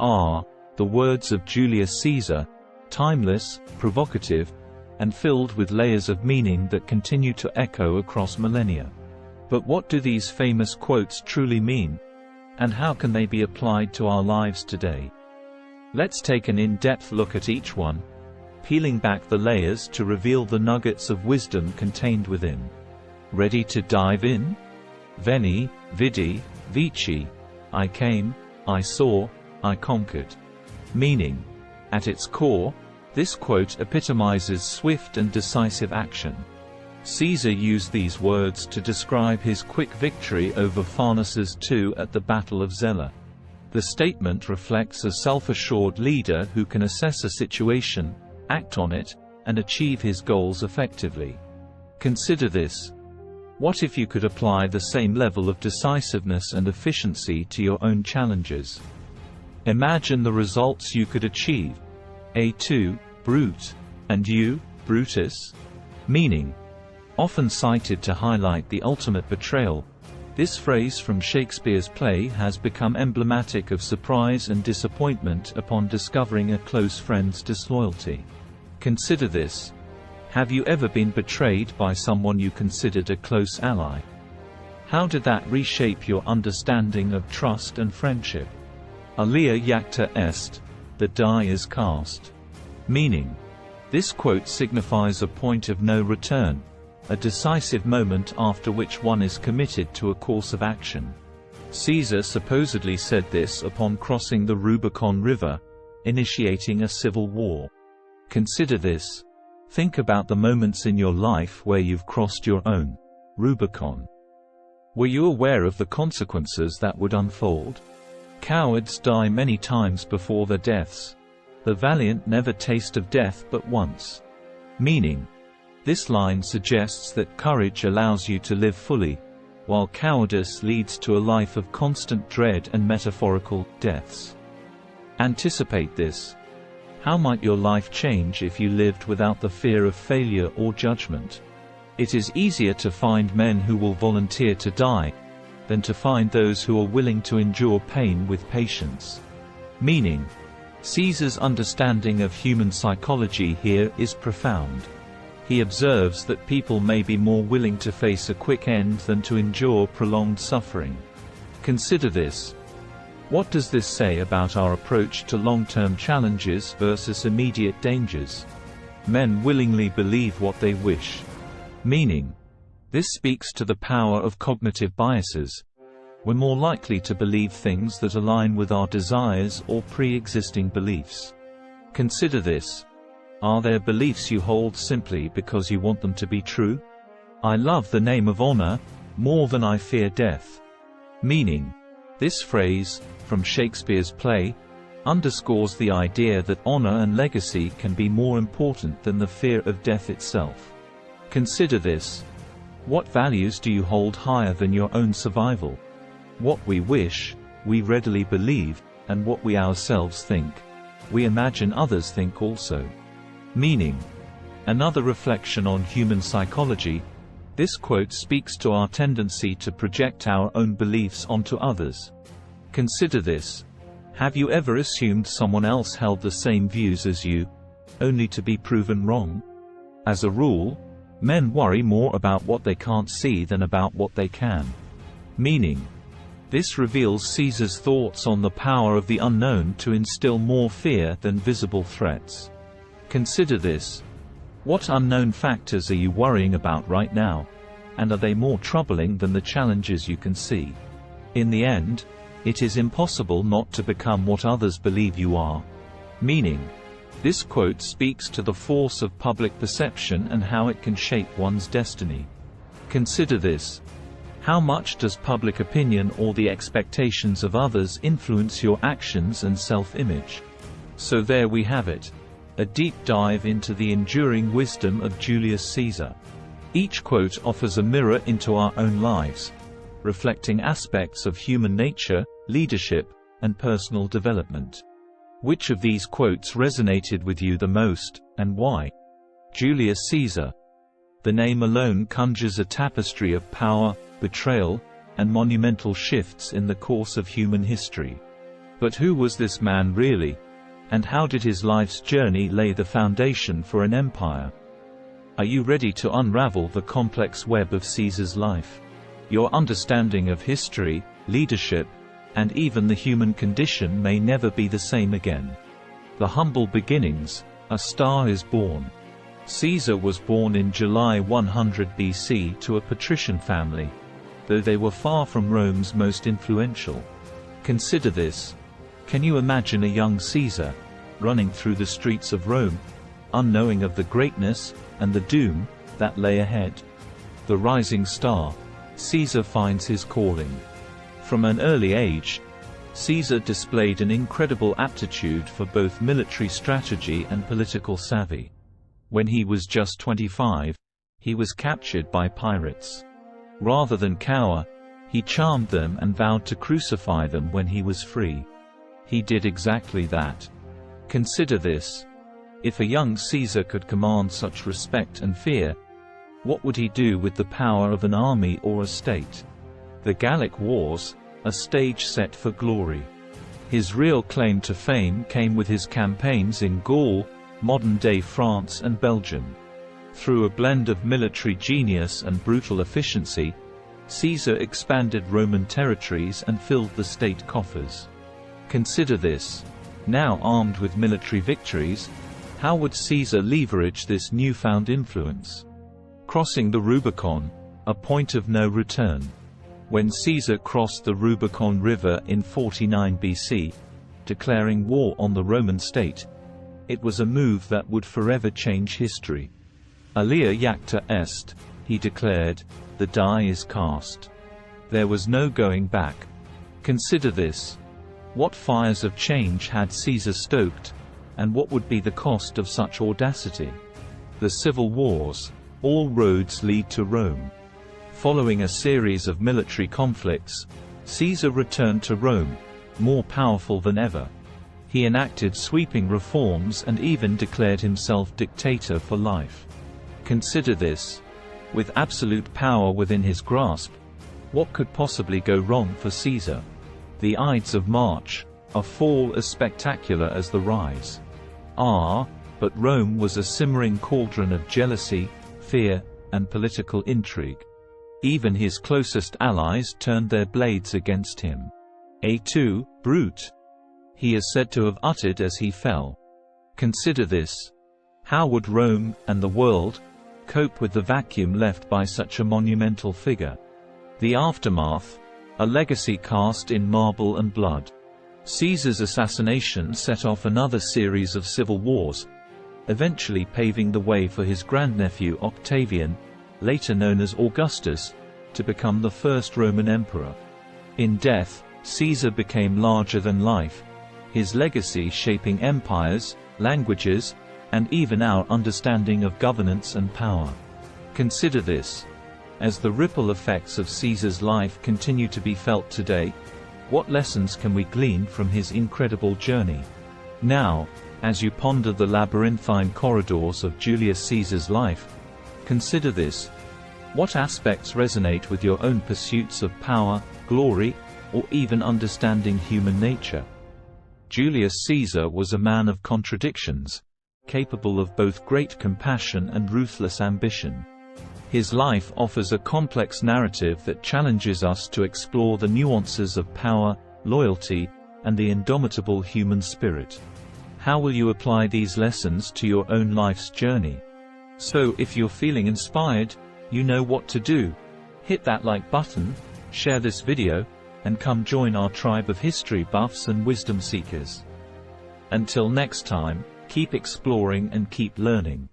are the words of Julius Caesar, timeless, provocative, and filled with layers of meaning that continue to echo across millennia. But what do these famous quotes truly mean? And how can they be applied to our lives today? Let's take an in-depth look at each one, peeling back the layers to reveal the nuggets of wisdom contained within. Ready to dive in? Veni, Vidi, Vici. I came, I saw, I conquered. Meaning. At its core, this quote epitomizes swift and decisive action. Caesar used these words to describe his quick victory over Pharnaces II at the Battle of Zela. The statement reflects a self-assured leader who can assess a situation, act on it, and achieve his goals effectively. Consider this. What if you could apply the same level of decisiveness and efficiency to your own challenges? Imagine the results you could achieve. A2, Brute, and you, Brutus? Meaning. Often cited to highlight the ultimate betrayal, this phrase from Shakespeare's play has become emblematic of surprise and disappointment upon discovering a close friend's disloyalty. Consider this. Have you ever been betrayed by someone you considered a close ally? How did that reshape your understanding of trust and friendship? Alea iacta est, the die is cast. Meaning. This quote signifies a point of no return, a decisive moment after which one is committed to a course of action. Caesar supposedly said this upon crossing the Rubicon River, initiating a civil war. Consider this. Think about the moments in your life where you've crossed your own Rubicon. Were you aware of the consequences that would unfold? Cowards die many times before their deaths. The valiant never taste of death but once. Meaning. This line suggests that courage allows you to live fully, while cowardice leads to a life of constant dread and metaphorical deaths. Anticipate this. How might your life change if you lived without the fear of failure or judgment? It is easier to find men who will volunteer to die, than to find those who are willing to endure pain with patience. Meaning. Caesar's understanding of human psychology here is profound. He observes that people may be more willing to face a quick end than to endure prolonged suffering. Consider this. What does this say about our approach to long-term challenges versus immediate dangers? Men willingly believe what they wish. Meaning. This speaks to the power of cognitive biases. We're more likely to believe things that align with our desires or pre-existing beliefs. Consider this. Are there beliefs you hold simply because you want them to be true? I love the name of honor more than I fear death. Meaning. This phrase, from Shakespeare's play, underscores the idea that honor and legacy can be more important than the fear of death itself. Consider this. What values do you hold higher than your own survival? What we wish, we readily believe, and what we ourselves think, we imagine others think also. Meaning. Another reflection on human psychology, this quote speaks to our tendency to project our own beliefs onto others. Consider this. Have you ever assumed someone else held the same views as you, only to be proven wrong? As a rule, men worry more about what they can't see than about what they can. Meaning. This reveals Caesar's thoughts on the power of the unknown to instill more fear than visible threats. Consider this. What unknown factors are you worrying about right now? And are they more troubling than the challenges you can see? In the end, it is impossible not to become what others believe you are. Meaning. This quote speaks to the force of public perception and how it can shape one's destiny. Consider this. How much does public opinion or the expectations of others influence your actions and self-image? So there we have it. A deep dive into the enduring wisdom of Julius Caesar. Each quote offers a mirror into our own lives, reflecting aspects of human nature, leadership, and personal development. Which of these quotes resonated with you the most, and why? Julius Caesar. The name alone conjures a tapestry of power, betrayal, and monumental shifts in the course of human history. But who was this man really? And how did his life's journey lay the foundation for an empire? Are you ready to unravel the complex web of Caesar's life? Your understanding of history, leadership, and even the human condition may never be the same again. The humble beginnings, a star is born. Caesar was born in July 100 BC to a patrician family, though they were far from Rome's most influential. Consider this. Can you imagine a young Caesar, running through the streets of Rome, unknowing of the greatness and the doom that lay ahead? The rising star, Caesar finds his calling. From an early age, Caesar displayed an incredible aptitude for both military strategy and political savvy. When he was just 25, he was captured by pirates. Rather than cower, he charmed them and vowed to crucify them when he was free. He did exactly that. Consider this. If a young Caesar could command such respect and fear, what would he do with the power of an army or a state? The Gallic Wars, a stage set for glory. His real claim to fame came with his campaigns in Gaul, modern-day France and Belgium. Through a blend of military genius and brutal efficiency, Caesar expanded Roman territories and filled the state coffers. Consider this. Now armed with military victories, how would Caesar leverage this newfound influence? Crossing the Rubicon, a point of no return. When Caesar crossed the Rubicon River in 49 BC, declaring war on the Roman state, it was a move that would forever change history. Alea iacta est, he declared, the die is cast. There was no going back. Consider this. What fires of change had Caesar stoked, and what would be the cost of such audacity? The civil wars, all roads lead to Rome. Following a series of military conflicts, Caesar returned to Rome, more powerful than ever. He enacted sweeping reforms and even declared himself dictator for life. Consider this. With absolute power within his grasp, what could possibly go wrong for Caesar? The Ides of March, a fall as spectacular as the rise. But Rome was a simmering cauldron of jealousy, fear, and political intrigue. Even his closest allies turned their blades against him. A2, brute, he is said to have uttered as he fell. Consider this. How would Rome, and the world, cope with the vacuum left by such a monumental figure? The aftermath, a legacy cast in marble and blood. Caesar's assassination set off another series of civil wars, eventually paving the way for his grandnephew Octavian, later known as Augustus, to become the first Roman emperor. In death, Caesar became larger than life, his legacy shaping empires, languages, and even our understanding of governance and power. Consider this. As the ripple effects of Caesar's life continue to be felt today, what lessons can we glean from his incredible journey? Now, as you ponder the labyrinthine corridors of Julius Caesar's life, consider this. What aspects resonate with your own pursuits of power, glory, or even understanding human nature? Julius Caesar was a man of contradictions, capable of both great compassion and ruthless ambition. His life offers a complex narrative that challenges us to explore the nuances of power, loyalty, and the indomitable human spirit. How will you apply these lessons to your own life's journey? So if you're feeling inspired, you know what to do. Hit that like button, share this video, and come join our tribe of history buffs and wisdom seekers. Until next time, keep exploring and keep learning.